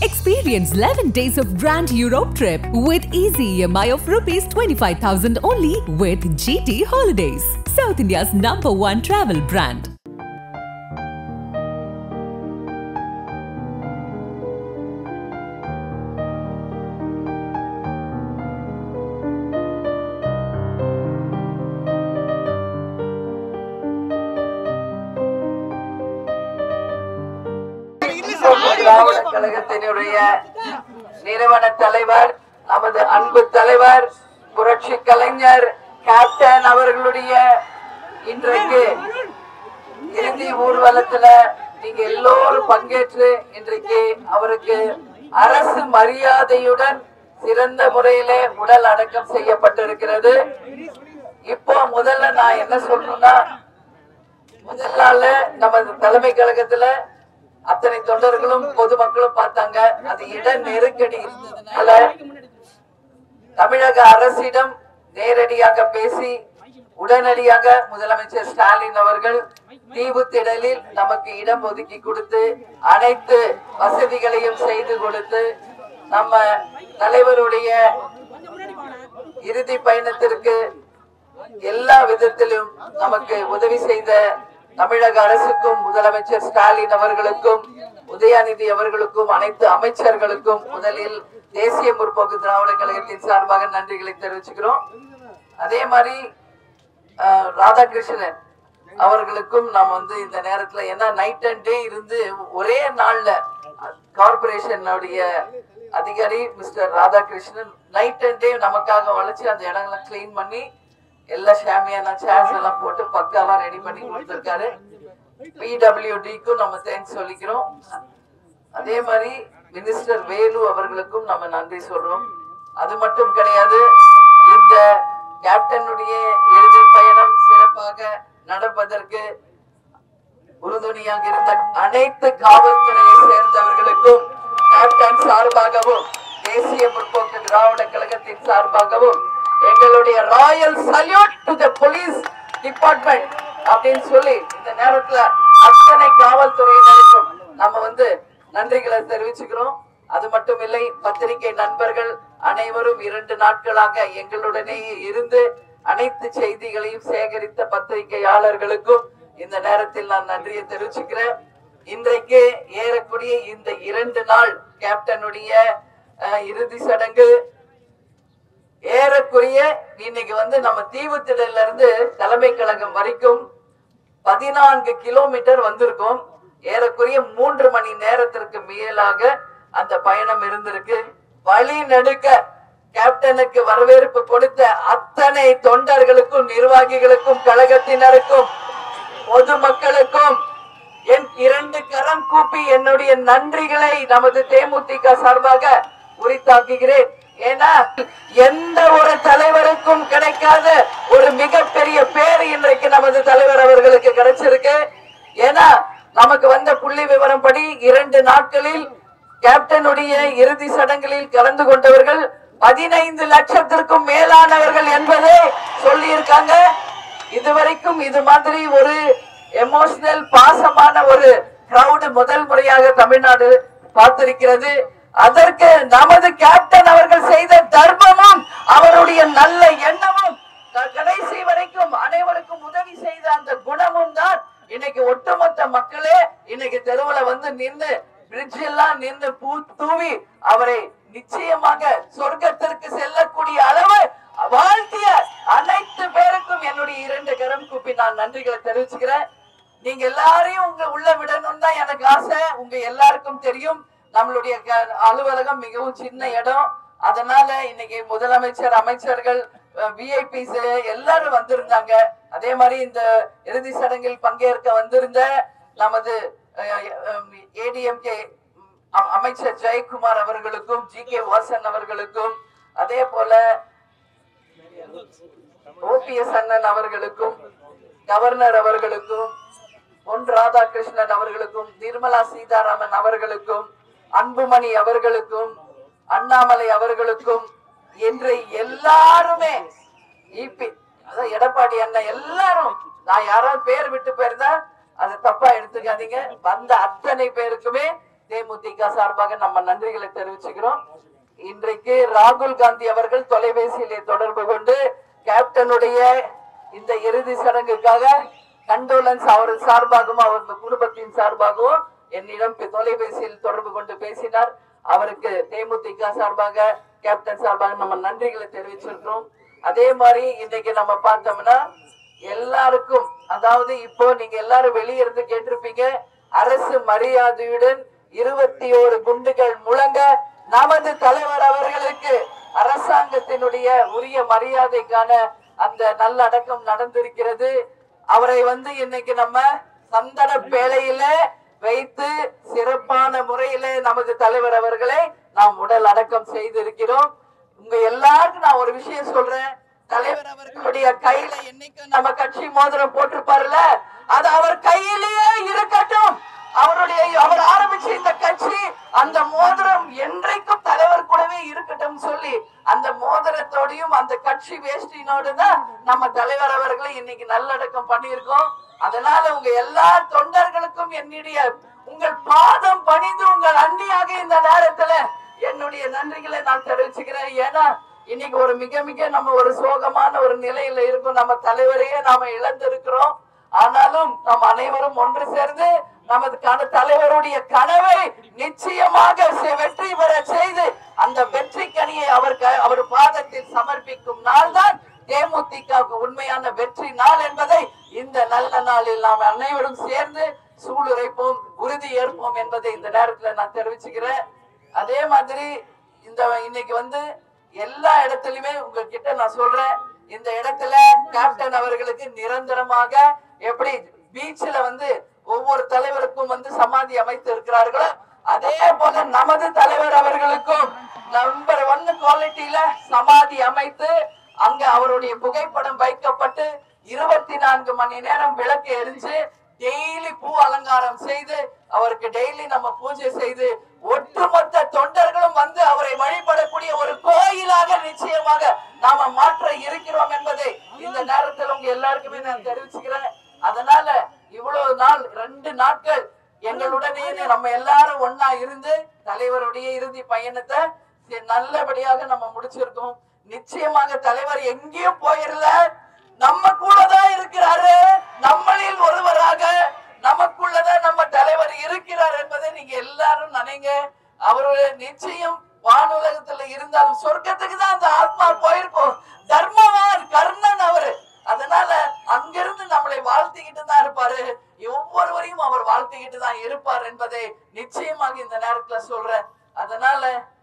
Experience 11 days of Grand Europe trip with easy EMI of rupees 25,000 only with GT Holidays, South India's #1 travel brand. திராவிட கழகத்தினுடைய நிறுவன தலைவர், நமது அன்பு தலைவர், புரட்சி கலைஞர் கேப்டன் அவர்களுடைய இன்றைக்கு இறுதி ஊர்வலத்துல நீங்க எல்லோரும் பங்கேற்று இன்றைக்கு அவருக்கு அரசு மரியாதையுடன் சிறந்த முறையிலே உடல் அடக்கம் செய்யப்பட்டிருக்கிறது. இப்போ முதல்ல நான் என்ன சொல்லணும்னா, முதல் நாள்ல நமது தலைமை கழகத்துல அத்தனை தொண்டர்களும் பொதுமக்களும் பார்த்தாங்க. அது இட நெருக்கடி இருந்ததுனால தமிழக அரசிடம் நேரடியாக பேசி உடனடியாக முதலமைச்சர் ஸ்டாலின் அவர்கள் தீவுத்திடலில் நமக்கு இடம் ஒதுக்கி கொடுத்து அனைத்து வசதிகளையும் செய்து கொடுத்து நம்ம தலைவருடைய இறுதி பயணத்திற்கு எல்லா விதத்திலும் நமக்கு உதவி செய்த தமிழக அரசுக்கும் முதலமைச்சர் ஸ்டாலின் அவர்களுக்கும் உதயநிதி அவர்களுக்கும் அனைத்து அமைச்சர்களுக்கும் முதலில் தேசிய முற்போக்கு திராவிட கழகத்தின் சார்பாக நன்றிகளை தெரிவிச்சுக்கிறோம். அதே மாதிரி ராதாகிருஷ்ணன் அவர்களுக்கும் நாம் இந்த நேரத்துல ஏன்னா நைட் அண்ட் டே இருந்து ஒரே நாள்ல கார்பரேஷன் அதிகாரி மிஸ்டர் ராதாகிருஷ்ணன் நைட் அண்ட் டே நமக்காக வளைச்சு அந்த இடங்களை கிளீன் பண்ணி எல்லா ஷாமியான சேர்ஸ் எல்லாம் போட்டு பக்காவா ரெடி பண்ணி கொடுத்திருக்காரு. பிடபிள்யூடிக்கும் நம்ம தேங்க்ஸ் சொல்லிக்கிறோம். அதே மாதிரி மினிஸ்டர் வேலு அவர்களுக்கும் நம்ம நன்றி சொல்றோம். அது மட்டும் கிடையாது, இந்த கேப்டனுடைய இறுதி பயணம் சிறப்பாக நடப்பதற்கு உறுதுணையாக இருந்த அனைத்து காவல்துறையை சேர்ந்தவர்களுக்கும் கேப்டன் சார்பாகவும் தேசிய முற்போக்கு திராவிட கழகத்தின் சார்பாகவும் எங்களுடைய Royal salute to the police department அப்படின்னு சொல்லி இந்த நேரத்துல அத்தனை காவல்துறையினருக்கும் நம்ம நன்றிகளை தெரிவிச்சுக்கிறோம். அது மட்டும் இல்லை, பத்திரிகை நண்பர்கள் அனைவரும் 2 நாட்களாக எங்களுடனே இருந்து அனைத்து செய்திகளையும் சேகரித்த பத்திரிகையாளர்களுக்கும் இந்த நேரத்தில் நான் நன்றியை தெரிவிச்சுக்கிறேன். இன்றைக்கு ஏறக்கூடிய இந்த 2 நாள் கேப்டனுடைய இறுதி சடங்கு ஏறக்குறைய இன்னைக்கு நம்ம தீவுத்திடல்ல இருந்து தலைமை கழகம் வரைக்கும் 14 கிலோமீட்டர் வந்திருக்கோம். ஏறக்குறைய 3 மணி நேரத்திற்கு மேலாக அந்த பயணம் இருந்திருக்கு. வழி நடுக்க கேப்டனுக்கு வரவேற்பு கொடுத்த அத்தனை தொண்டர்களுக்கும் நிர்வாகிகளுக்கும் கழகத்தினருக்கும் பொதுமக்களுக்கும் என் 2 கரம் கூப்பி என்னுடைய நன்றிகளை நமது தேமுதிக சார்பாக உரித்தாக்குகிறேன். ஏன்னா எந்த ஒரு தலைவருக்கும் கிடைக்காத ஒரு மிகப்பெரிய பேர் இன்றைக்கு நமது தலைவர் அவர்களுக்கு கிடைச்சிருக்கு. ஏன்னா நமக்கு வந்த புள்ளி விவரம் படி 2 நாட்களில் கேப்டனுடைய இறுதி சடங்கில் கலந்து கொண்டவர்கள் 15 லட்சத்திற்கும் மேலானவர்கள் என்பதை சொல்லி இருக்காங்க. இதுவரைக்கும் இது மாதிரி ஒரு எமோஷனல் பாசமான ஒரு கிரவுட் முதல் முறையாக தமிழ்நாடு பார்த்திருக்கிறது. அதற்கு நமது கேப்டன் அவர்கள் செய்த தர்மமும் அவருடைய நல்ல எண்ணமும் கடைசி வரைக்கும் அனைவருக்கும் உதவி செய்த அந்த குணமும் தான் இன்னைக்கு ஒட்டுமொத்த மக்களே இன்னைக்கு தெருவுல நின்று பிரிட்ஜ் எல்லாம் நின்று பூ தூவி அவரை நிச்சயமாக சொர்க்கத்திற்கு செல்லக்கூடிய அளவு வாழ்த்திய அனைத்து பேருக்கும் என்னுடைய 2 கரம் கூப்பி நான் நன்றிகளை தெரிவிச்சுக்கிறேன். நீங்க எல்லாரையும் உள்ள விடணும் தான் எனக்கு ஆசை. உங்க எல்லாருக்கும் தெரியும் நம்மளுடைய அலுவலகம் மிகவும் சின்ன இடம். அதனால இன்னைக்கு முதலமைச்சர், அமைச்சர்கள், விஐபிஸ் எல்லாரும் வந்திருந்தாங்க. அதே மாதிரி இந்த இறுதி சடங்கில் பங்கேற்க வந்திருந்த நமது ஏடிஎம்கே அமைச்சர் ஜெயக்குமார் அவர்களுக்கும், ஜி.கே. வாசன் அவர்களுக்கும், அதே போல ஓபிஎஸ் அண்ணன் அவர்களுக்கும், கவர்னர் அவர்களுக்கும், பொன் ராதாகிருஷ்ணன் அவர்களுக்கும், நிர்மலா சீதாராமன் அவர்களுக்கும், அன்புமணி அவர்களுக்கும், அண்ணாமலை அவர்களுக்கும் என்று எல்லாருமே எடப்பாடி அண்ணன் எல்லாரும், நான் யாராவது பேர் விட்டு போயிருந்தா அது தப்பா எடுத்துக்காதீங்க. வந்த அத்தனை பேருக்குமே தேமுதிக சார்பாக நம்ம நன்றிகளை தெரிவிச்சுக்கிறோம். இன்றைக்கு ராகுல் காந்தி அவர்கள் தொலைபேசியிலே தொடர்பு கொண்டு கேப்டனுடைய இந்த இறுதி சடங்குக்காக கண்டோலன்ஸ் அவர் சார்பாகவும் அவரது குடும்பத்தின் சார்பாகவும் என்னிடம் தொலைபேசியில் தொடர்பு கொண்டு பேசினார். அவருக்கு தேமுதிக சார்பாக கேப்டன் சார்பாக நம்ம நன்றிகளை தெரிவிச்சிருக்கிறோம். அதே மாதிரி இன்னைக்கு நம்ம பார்த்தோம்னா எல்லாருக்கும், அதாவது இப்போ நீங்க எல்லாரும் வெளியிருந்து கேட்டிருப்பீங்க, அரசு மரியாதையுடன் 21 குண்டுகள் முழங்க நமது தலைவர் அவர்களுக்கு அரசாங்கத்தினுடைய உரிய மரியாதைக்கான அந்த நல்லடக்கம் நடந்திருக்கிறது. அவரை இன்னைக்கு நம்ம சந்தன பேழையில வைத்து சிறப்பான முறையில நமது தலைவர் அவர்களை நாம் உடல் அடக்கம் செய்திருக்கிறோம். உங்க எல்லாருக்கும் நான் ஒரு விஷயம் சொல்றேன், தலைவர் அவர்களுடைய கையில என்னைக்கு நம்ம கட்சி மோதிரம் போட்டிருப்பாருல, அது அவர் கையிலேயே இருக்கட்டும். அவர் ஆரம்பிச்ச இந்த கட்சி அந்த மோதிரம் என்றைக்கும் தலைவர் கூடவே இருக்கட்டும் சொல்லி அந்த மோதிரத்தோடையும் அந்த கட்சி வேஷ்டினோடு தான் நம்ம தலைவர் அவர்களை இன்னைக்கு நல்லடக்கம் பண்ணியிருக்கோம். அதனால உங்க எல்லா தொண்டர்களுக்கும் என்னுடைய உங்கள் பாதம் பணிந்து உங்கள் அண்ணியாக இந்த நேரத்துல என்னுடைய நன்றிகளை நான் தெரிவிச்சுக்கிறேன். ஏன்னா இன்னைக்கு ஒரு மிக நம்ம ஒரு சோகமான ஒரு நிலையில இருக்கும். நம்ம தலைவரையே நாம இழந்திருக்கிறோம். ஆனாலும் நாம் அனைவரும் ஒன்று சேர்ந்து நமதுக்கான தலைவருடைய கனவை நிச்சயமாக வெற்றி பெற செய்து அந்த வெற்றி கனியை அவர் பாதத்தில் சமர்ப்பிக்கும் நாள் தான் தேமுதிக உண்மையான வெற்றி நாள் என்பதை இந்த நல்ல நாளில் நாம் அனைவரும் சேர்ந்து சூளுரைப்போம், உறுதி ஏற்போம் என்பதை இந்த நேரத்துல நான் தெரிவிச்சுக்கிறேன். அதே மாதிரி இன்னைக்கு எல்லா இடத்துலயுமே உங்ககிட்ட நான் சொல்றேன், இந்த இடத்துல கேப்டன் அவர்களுக்கு நிரந்தரமாக எப்படி பீச்ல ஒவ்வொரு தலைவருக்கும் சமாதி அமைத்து இருக்கிறார்களோ, அதே போல நமது தலைவர் அவர்களுக்கும் நம்பர் 1 குவாலிட்டியில சமாதி அமைத்து அங்க அவருடைய புகைப்படம் வைக்கப்பட்டு 24 மணி நேரம் விளக்கு எரிஞ்சு டெய்லி பூ அலங்காரம் செய்து அவருக்கு டெய்லி நம்ம பூஜை செய்து ஒட்டுமொத்த தொண்டர்களும் அவரை வழிபடக்கூடிய ஒரு கோயிலாக நிச்சயமாக நாம மாற்ற இருக்கிறோம் என்பதை இந்த நேரத்தில் உங்க எல்லாருக்குமே நான் தெரிவிச்சுக்கிறேன். அதனால இவ்வளவு நாள் 2 நாட்கள் எங்களுடனே நம்ம எல்லாரும் ஒன்னா இருந்து தலைவருடைய இறுதி பயணத்தை நல்லபடியாக நம்ம முடிச்சிருக்கோம். நிச்சயமாக தலைவர் எங்கேயும் போயிடல, நம்ம கூடதான் இருக்கிறாரு. நம்மளில் ஒருவராக நமக்குள்ளதான் நம்ம தலைவர் இருக்கிறார் என்பதை நீங்க எல்லாரும் நினைங்க. அவரு நிச்சயம் வானுலகத்துல இருந்தாலும் சொர்க்கத்துக்கு தான் அந்த ஆத்மா போயிருக்கும். தர்மவான் கர்ணன் அவரு. அதனால அங்கிருந்து நம்மளை வாழ்த்திக்கிட்டு தான் இருப்பாரு. ஒவ்வொருவரையும் அவர் வாழ்த்திக்கிட்டு தான் இருப்பார் என்பதை நிச்சயமாக இந்த நேரத்துல சொல்றேன். அதனால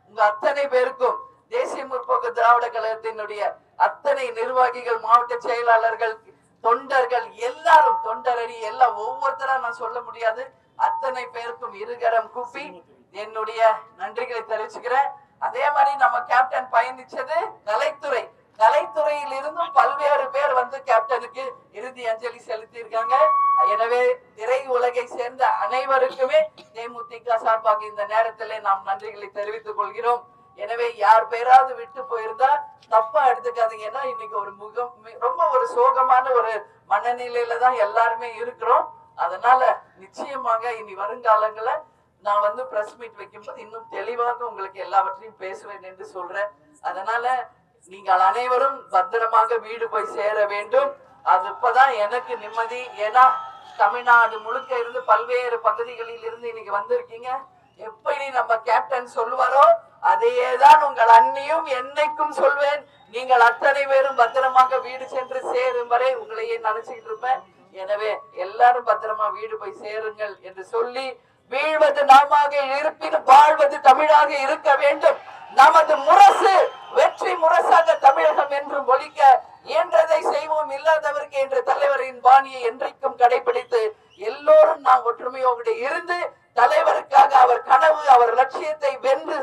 உங்க அத்தனை பேருக்கும் தேசிய முற்போக்கு திராவிட கழகத்தினுடைய அத்தனை நிர்வாகிகள், மாவட்ட செயலாளர்கள், தொண்டர்கள் எல்லாரும், தொண்டரணி எல்லாம் ஒவ்வொருத்தரா நான் சொல்ல முடியாது, அத்தனை பேருக்கும் இருகரம் கூப்பி என்னுடைய நன்றிகளை தெரிவிச்சுக்கிறேன். அதே மாதிரி நம்ம கேப்டன் பயணிச்சது கலைத்துறையில் இருந்தும் பல்வேறு பேர் கேப்டனுக்கு இறுதி அஞ்சலி செலுத்தி இருக்காங்க. எனவே திரை உலகை சேர்ந்த அனைவருக்குமே தேமுதிக சார்பாக இந்த நேரத்திலே நாம் நன்றிகளை தெரிவித்துக் கொள்கிறோம். எனவே யார் பேராவது விட்டு போயிருந்தா தப்பா எடுத்துக்காதீங்க. ஏன்னா இன்னைக்கு ஒரு ரொம்ப ஒரு சோகமான ஒரு மனநிலையில தான் எல்லாருமே இருக்கிறோம். அதனால நிச்சயமாக இனி வருங்காலங்களை நான் பிரஸ் மீட் வைக்கும்போது இன்னும் தெளிவாக உங்களுக்கு எல்லாவற்றையும் பேசுவேன் என்று சொல்றேன். அதனால நீங்கள் அனைவரும் பத்திரமாக வீடு போய் சேர வேண்டும். அது இப்பதான் எனக்கு நிம்மதி. ஏன்னா தமிழ்நாடு முழுக்க இருந்து பல்வேறு பகுதிகளில் இருந்து இன்னைக்கு வந்திருக்கீங்க. எப்படி நம்ம கேப்டன் சொல்லுவாரோ அதையேதான் உங்கள் அண்ணியும் என்னைக்கும் சொல்வேன். நீங்கள் அத்தனை பேரும் பத்திரமாக வீடு சென்று சேரும் வரை உங்களையே நினைச்சுக்கிட்டு இருப்பேன். எனவே எல்லாரும் பத்திரமா வீடு போய் சேருங்கள் என்று சொல்லி, வீழ்வது நாமாக இருப்பினும் வாழ்வது தமிழாக இருக்க வேண்டும். நமது முரசு வெற்றி முரசாக தமிழகம் என்றும் ஒழிக்க இயன்றதை செய்வோம், இல்லாதவருக்கு என்ற தலைவரின் பாணியை என்றைக்கும் கடைபிடித்து எல்லோரும் நாம் ஒற்றுமையோடு இருந்து தலைவருக்காக அவர் கனவு, அவர் லட்சியத்தை வென்று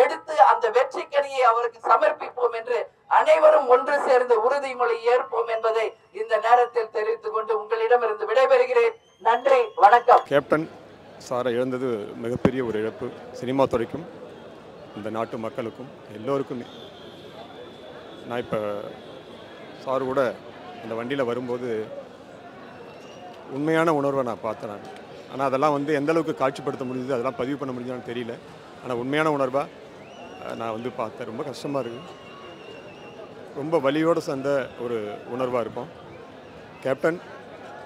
எடுத்து அந்த வெற்றி கனியை அவருக்கு சமர்ப்பிப்போம் என்று அனைவரும் ஒன்று சேர்ந்து உறுதிமொழி ஏற்போம் என்பதை இந்த நேரத்தில் தெரிவித்துக் கொண்டு உங்களிடமிருந்து விடைபெறுகிறேன். நன்றி, வணக்கம். கேப்டன் சாரை இழந்தது மிகப்பெரிய ஒரு இழப்பு. சினிமா துறைக்கும் இந்த நாட்டு மக்களுக்கும் எல்லோருக்குமே. நான் இப்போ சார் கூட இந்த வண்டியில் வரும்போது உண்மையான உணர்வை நான் பார்த்தேன். ஆனால் அதெல்லாம் வந்து எந்த அளவுக்கு காட்சிப்படுத்த முடியுது, அதெல்லாம் பதிவு பண்ண முடியுதான்னு தெரியல. ஆனால் உண்மையான உணர்வாக நான் வந்து பார்த்தேன். ரொம்ப கஷ்டமாக இருக்குது, ரொம்ப வலியோடு சேர்ந்த ஒரு உணர்வாக இருக்கும். கேப்டன்,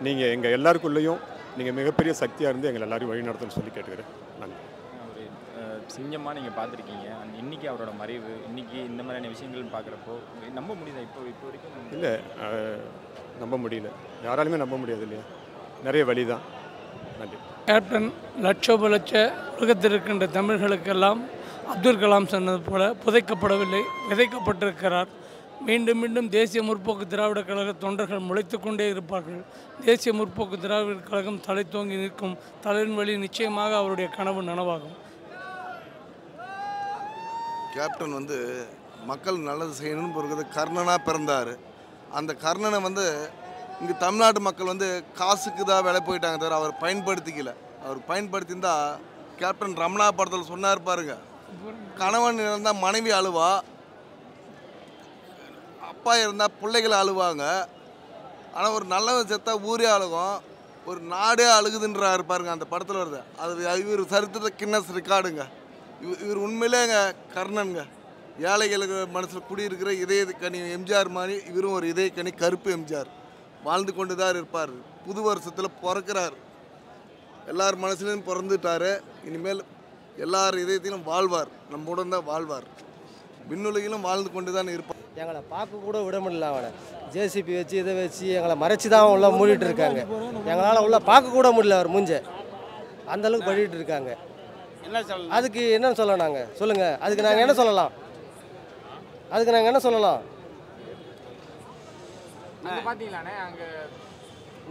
நீங்கள் எங்கள் எல்லாருக்குள்ளேயும் நீங்கள் மிகப்பெரிய சக்தியாக இருந்து எங்களை எல்லாரையும் வழி நடத்தணும்னு சொல்லி கேட்டுக்கிறேன். நன்றி. ஒரு சிங்கமாக நீங்கள் பார்த்துருக்கீங்க. இன்றைக்கி அவரோட மறைவு, இன்றைக்கி இந்த மாதிரியான விஷயங்கள் பார்க்குறப்போ நம்ப முடியுதா? இப்போ வரைக்கும் இல்லை, நம்ப முடியல, யாராலுமே நம்ப முடியாது இல்லையா, நிறைய வழி தான். நன்றி. கேப்டன் லட்சோப லட்ச உலகத்தில் இருக்கின்ற தமிழர்களுக்கெல்லாம் அப்துல் கலாம் சொன்னது போல புதைக்கப்படவில்லை, விதைக்கப்பட்டிருக்கிறார். மீண்டும் மீண்டும் தேசிய முற்போக்கு திராவிட கழக தொண்டர்கள் முளைத்து கொண்டே இருப்பார்கள். தேசிய முற்போக்கு திராவிட கழகம் தலை தோங்கி நிற்கும். தலையின் வழி நிச்சயமாக அவருடைய கனவு நனவாகும். கேப்டன் வந்து மக்கள் நல்லது செய்யணும்னு பிறகு கர்ணனாக பிறந்தார். அந்த கர்ணனை வந்து இங்கே தமிழ்நாட்டு மக்கள் வந்து காசுக்கு தான் விலை போயிட்டாங்க தவிர அவர் பயன்படுத்திக்கல. அவர் பயன்படுத்தியிருந்தா கேப்டன் ரமணா படத்தில் சொன்னார் பாருங்க, கணவன் இருந்தால் மனைவி அழுவா, அப்பா இருந்தால் பிள்ளைகளை அழுவாங்க, ஆனால் ஒரு நல்லவன் செத்தா ஊரே அழுகும், ஒரு நாடே அழுகுதுன்றாரு பாருங்க அந்த படத்தில் வருது. அது இவர் சரித்திர கின்னஸ் ரெக்கார்டுங்க. இவர் உண்மையிலேங்க கர்ணனுங்க. ஏழைகளுக்கு மனசில் குடியிருக்கிற இதய கனி எம்ஜிஆர் மாதிரி இவரும் ஒரு இதய கனி கருப்பு எம்ஜிஆர் வாழ்ந்து கொண்டு தான் இருப்பார். புது வருஷத்தில் பிறக்கிறார், எல்லார் மனசுலையும் பிறந்துட்டார். இனிமேல் எல்லார் இதயத்திலும் வாழ்வார், நம்முடன் தான் வாழ்வார், விண்ணுலகிலும் வாழ்ந்து கொண்டு தான் இருப்பார். எங்களை பார்க்க கூட விட முடியல. அவனை ஜேசிபி வச்சு இதை வச்சு எங்களை மறைச்சி தான் உள்ள மூடிட்டு இருக்காங்க. எங்களால் உள்ள பார்க்க கூட முடியல அவர் மூஞ்ச, அந்தளவுக்கு பண்ணிகிட்டு இருக்காங்க. அதுக்கு என்ன சொல்ல நாங்கள் சொல்லுங்கள்? அதுக்கு நாங்கள் என்ன சொல்லலாம்?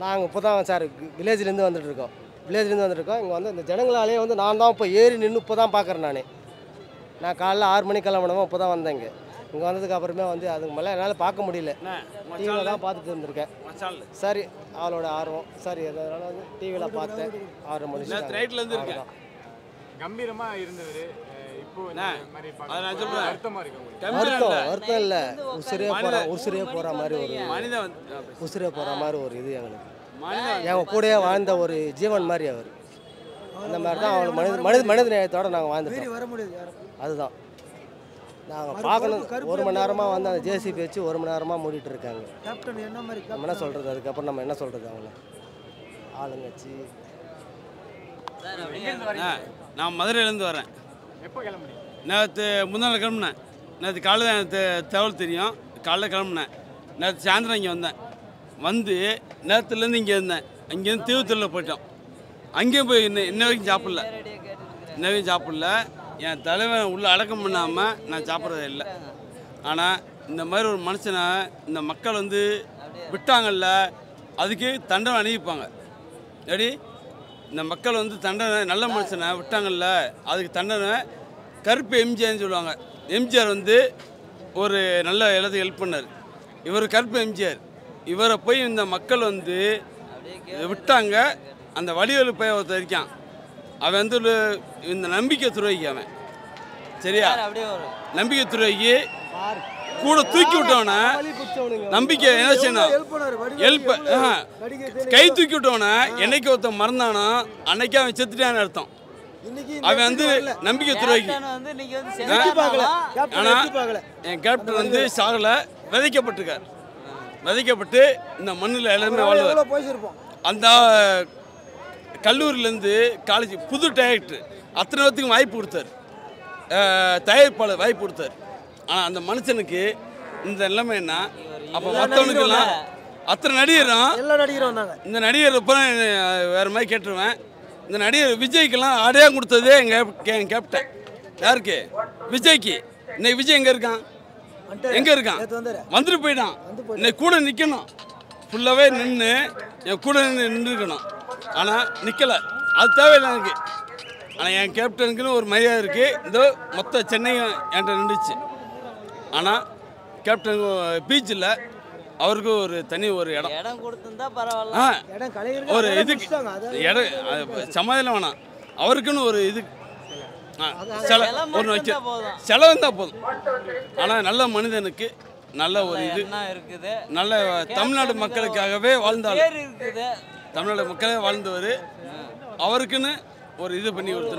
நாங்கள் இப்போ தான் சார் வில்லேஜ்லேருந்து வந்துட்டுருக்கோம். இங்கே வந்து இந்த ஜனங்களாலே வந்து நான் தான் இப்போ ஏறி நின்று இப்போ தான் பார்க்குறேன். நான் காலைல 6 மணிக்கு கிளம்பணுமோ இப்போ தான் வந்தேன். இங்கே வந்ததுக்கு அப்புறமே வந்து அதுக்கு மேலே என்னால் பார்க்க முடியல. டிவியில் தான் பார்த்துட்டு இருந்திருக்கேன். சரி, அவளோட ஆர்வம் சரி, அதனால வந்து டிவியில் பார்த்தேன். 6 மணிக்கு கம்பீரமாக இருந்தவர். இப்போ வருத்தம் இல்லை, உசுரே போகிற மாதிரி ஒரு இது எங்களுக்கு. எங்கள் கூடயே வாழ்ந்த ஒரு ஜீவன் மாதிரி அவர். அந்த மாதிரி தான் அவங்களுக்கு மனித நேயத்தோடு நாங்கள் வாழ்ந்துட்டோம். அதுதான் நாங்கள் பார்க்கணும். 1 மணி நேரமாக வந்து அந்த ஜேசிபி வச்சு 1 மணி நேரமாக மூடிட்டு இருக்காங்க. நம்ம என்ன சொல்கிறது? அதுக்கப்புறம் நம்ம என்ன சொல்கிறது? அவங்கள ஆளுங்கட்சி. நான் மதுரையிலேருந்து வரேன். எப்போ கிளம்புறீங்க? நேற்று முன்னாள் கிளம்புனேன். நேற்று காலையில் எனக்கு தகவல் தெரியும். காலையில் கிளம்புனேன். நேற்று சாயந்தரம் இங்கே வந்தேன். வந்து நேரத்துலேருந்து இங்கே இருந்தேன். இங்கேருந்து தீவுத்தூரில் போயிட்டோம். அங்கேயும் போய் இன்ன வரைக்கும் சாப்பிடல. என் தலைவன் உள்ளே அடக்கம் பண்ணாமல் நான் சாப்பிட்றதே இல்லை. ஆனால் இந்த மாதிரி ஒரு மனுஷனை இந்த மக்கள் வந்து விட்டாங்கல்ல, அதுக்கு தண்டனை அணிவிப்பாங்க. எப்படி இந்த மக்கள் வந்து தண்டனை, நல்ல மனுஷனை விட்டாங்கல்ல, அதுக்கு தண்டனை கருப்பு எம்ஜிஆர்னு சொல்லுவாங்க. எம்ஜிஆர் வந்து ஒரு நல்ல எல்லாத்துக்கும் ஹெல்ப் பண்ணார். இவர் கருப்பு எம்ஜிஆர். இவரை போய் இந்த மக்கள் வந்து விட்டாங்க. அந்த வடிவேலு போய் ஒருத்தர் இருக்கான், அவன் வந்து இந்த நம்பிக்கை துறைக்கு, அவன் சரியா நம்பிக்கை துறைக்கு கூட தூக்கி விட்டவன நம்பிக்கை என்ன செய்யணும், ஹெல்ப் கை தூக்கி விட்டவன என்னைக்கு ஒருத்தன் மறந்தானோ அன்னைக்கு அவன் செத்துட்டான்னு அர்த்தம். அவன் வந்து நம்பிக்கை துறைக்கு. ஆனால் என் கேப்டன் வந்து சாகலை, விதைக்கப்பட்டு இந்த மண்ணில் எல்லாருமே வாழ்வார். அந்த கல்லூரியிலேருந்து காலேஜ் புது டைரக்டர் அத்தனை பேர்த்துக்கும் வாய்ப்பு கொடுத்தார், தயாரிப்பாளர் வாய்ப்பு கொடுத்தார். ஆனால் அந்த மனுஷனுக்கு இந்த நிலைமை என்ன? அப்போ மற்றவனுக்கெல்லாம் அத்தனை நடிகரும் இந்த நடிகர் இப்போ வேறு மாதிரி கேட்டுருவேன். இந்த நடிகர் விஜய்க்கெல்லாம் அடையாளம் கொடுத்ததே எங்கள் கேப்டன். யாருக்கு? விஜய்க்கு. இன்னைக்கு விஜய் எங்கே இருக்கான்? வந்துட்டு போயிட்டான். இன்னைக்கு கூட நிற்கணும், ஃபுல்லாகவே நின்று என் கூட நின்றுக்கணும். ஆனால் நிற்கலை, அது தேவையில்லை எனக்கு. ஆனால் என் கேப்டனுக்குன்னு ஒரு மரியாதை இருக்குது. இந்த மொத்த சென்னையும் என்கிட்ட நின்றுச்சு. ஆனால் கேப்டன் பீச்சில் அவருக்கு ஒரு தனி ஒரு இடம் கொடுத்துருந்தா பரவாயில்ல. ஒரு இதுக்கு இடம் சமாதானம் வேணாம், அவருக்குன்னு ஒரு இது ஒன்று வைக்க செலவு இருந்தால் போதும். ஆனால் நல்ல மனிதனுக்கு நல்ல ஒரு இது இருக்குது. நல்ல தமிழ்நாடு மக்களுக்காகவே வாழ்ந்தாலும் தமிழ்நாடு மக்களே வாழ்ந்தவர். அவருக்குன்னு ஒரு இது பண்ணி கொடுத்து